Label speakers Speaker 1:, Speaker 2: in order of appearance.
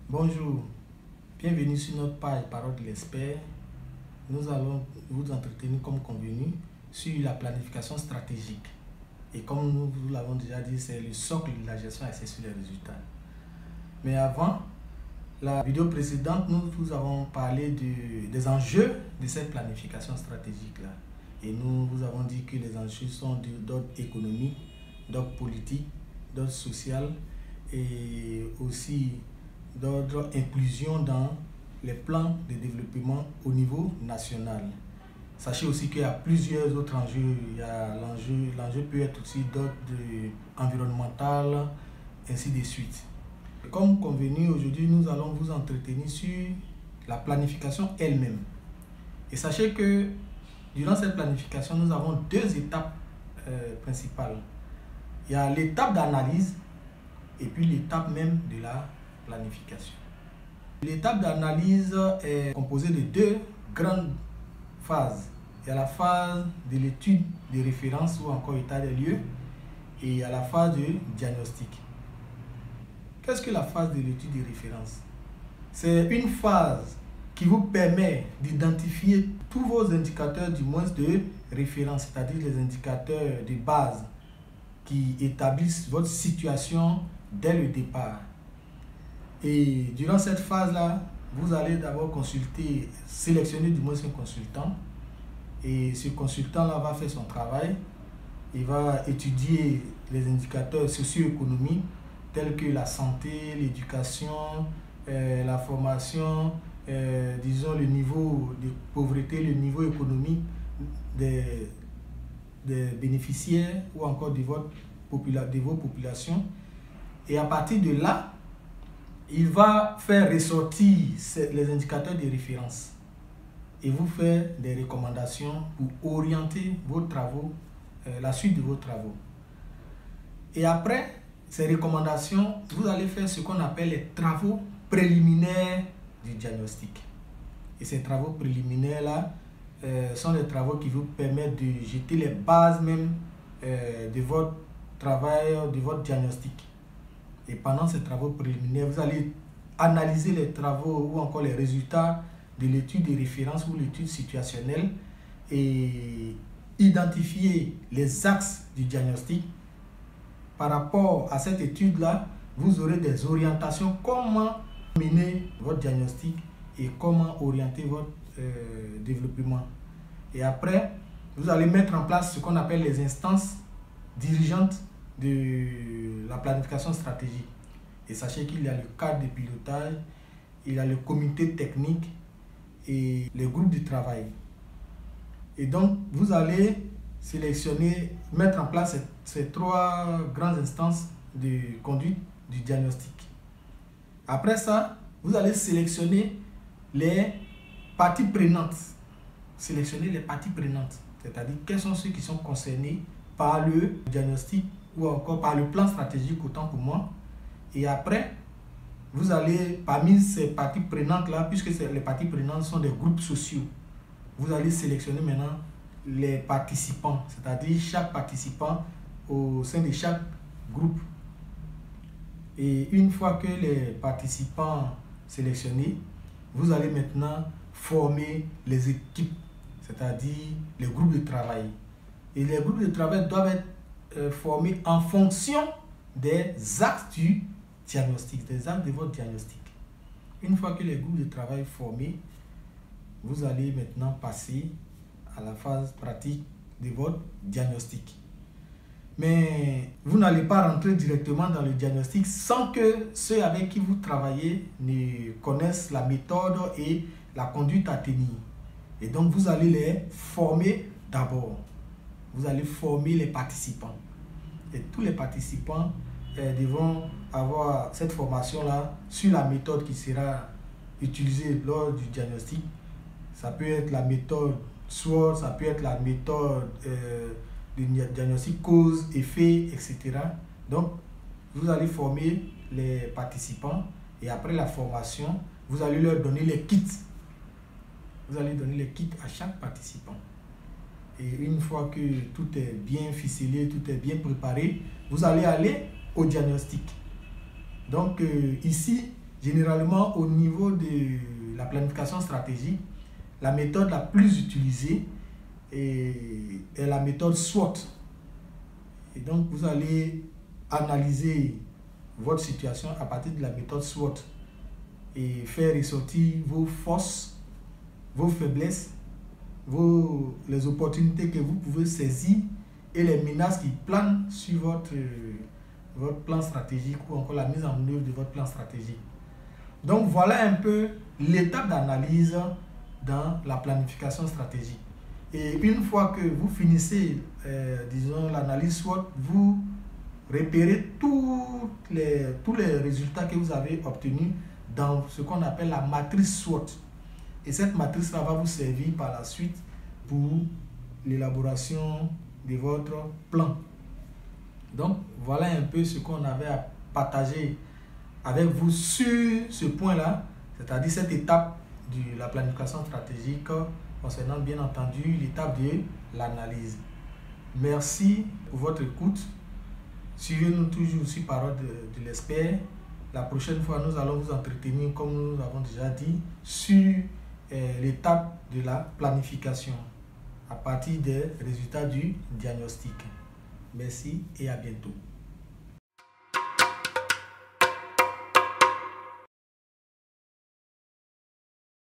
Speaker 1: Bonjour, bienvenue sur notre page Parole de l'expert. Nous allons vous entretenir comme convenu sur la planification stratégique. Et comme nous vous l'avons déjà dit, c'est le socle de la gestion axée sur les résultats. Mais avant, la vidéo précédente, nous vous avons parlé des enjeux de cette planification stratégique-là. Et nous vous avons dit que les enjeux sont d'ordre économique, d'ordre politique, d'ordre social et aussi d'ordre inclusion dans les plans de développement au niveau national. Sachez aussi qu'il y a plusieurs autres enjeux. L'enjeu peut être aussi d'ordre environnemental, ainsi de suite. Comme convenu, aujourd'hui, nous allons vous entretenir sur la planification elle-même. Et sachez que durant cette planification, nous avons deux étapes principales. Il y a l'étape d'analyse et puis l'étape même de la planification. L'étape d'analyse est composée de deux grandes phases. Il y a la phase de l'étude de référence ou encore état des lieux et il y a la phase de diagnostic. Qu'est-ce que la phase de l'étude de référence? C'est une phase qui vous permet d'identifier tous vos indicateurs du moins de référence, c'est-à-dire les indicateurs de base qui établissent votre situation dès le départ. Et durant cette phase-là, vous allez d'abord sélectionner du moins un consultant. Et ce consultant-là va faire son travail. Il va étudier les indicateurs socio-économiques tels que la santé, l'éducation, la formation, disons le niveau de pauvreté, le niveau économique des bénéficiaires ou encore de vos populations. Et à partir de là, il va faire ressortir les indicateurs de référence et vous faire des recommandations pour orienter vos travaux, la suite de vos travaux. Et après ces recommandations, vous allez faire ce qu'on appelle les travaux préliminaires du diagnostic. Et ces travaux préliminaires-là sont des travaux qui vous permettent de jeter les bases même de votre travail, de votre diagnostic. Et pendant ces travaux préliminaires, vous allez analyser les travaux ou encore les résultats de l'étude de référence ou l'étude situationnelle et identifier les axes du diagnostic. Par rapport à cette étude-là, vous aurez des orientations, comment mener votre diagnostic et comment orienter votre développement. Et après, vous allez mettre en place ce qu'on appelle les instances dirigeantes de la planification stratégique. Et sachez qu'il y a le cadre de pilotage, il y a le comité technique et les groupes de travail. Et donc, vous allez sélectionner, mettre en place ces trois grandes instances de conduite du diagnostic. Après ça, vous allez sélectionner les parties prenantes. Sélectionner les parties prenantes, c'est-à-dire quels sont ceux qui sont concernés par le diagnostic ou encore par le plan stratégique autant pour moi. Et après, vous allez, parmi ces parties prenantes-là, puisque les parties prenantes sont des groupes sociaux, vous allez sélectionner maintenant les participants, c'est-à-dire chaque participant au sein de chaque groupe. Et une fois que les participants sélectionnés, vous allez maintenant former les équipes, c'est-à-dire les groupes de travail. Et les groupes de travail doivent être formés en fonction des axes du diagnostic, des axes de votre diagnostic. Une fois que les groupes de travail formés, vous allez maintenant passer à la phase pratique de votre diagnostic. Mais vous n'allez pas rentrer directement dans le diagnostic sans que ceux avec qui vous travaillez ne connaissent la méthode et la conduite à tenir. Et donc vous allez les former d'abord. Vous allez former les participants. Et tous les participants devront avoir cette formation-là sur la méthode qui sera utilisée lors du diagnostic. Ça peut être la méthode SWOT, ça peut être la méthode du diagnostic cause, effet, etc. Donc, vous allez former les participants et après la formation, vous allez leur donner les kits. Vous allez donner les kits à chaque participant. Et une fois que tout est bien ficelé, tout est bien préparé, vous allez aller au diagnostic. Donc ici, Généralement, au niveau de la planification stratégique, la méthode la plus utilisée est la méthode SWOT. Et donc, vous allez analyser votre situation à partir de la méthode SWOT et faire ressortir vos forces, vos faiblesses, les opportunités que vous pouvez saisir et les menaces qui planent sur votre plan stratégique ou encore la mise en œuvre de votre plan stratégique. Donc voilà un peu l'étape d'analyse dans la planification stratégique. Et une fois que vous finissez, disons, l'analyse SWOT, vous repérez tous les résultats que vous avez obtenus dans ce qu'on appelle la matrice SWOT. Et cette matrice-là va vous servir par la suite pour l'élaboration de votre plan. Donc, voilà un peu ce qu'on avait à partager avec vous sur ce point-là, c'est-à-dire cette étape de la planification stratégique concernant bien entendu l'étape de l'analyse. Merci pour votre écoute. Suivez-nous toujours sur Parole de l'expert. La prochaine fois, nous allons vous entretenir, comme nous avons déjà dit, sur l'étape de la planification à partir des résultats du diagnostic. Merci et à bientôt.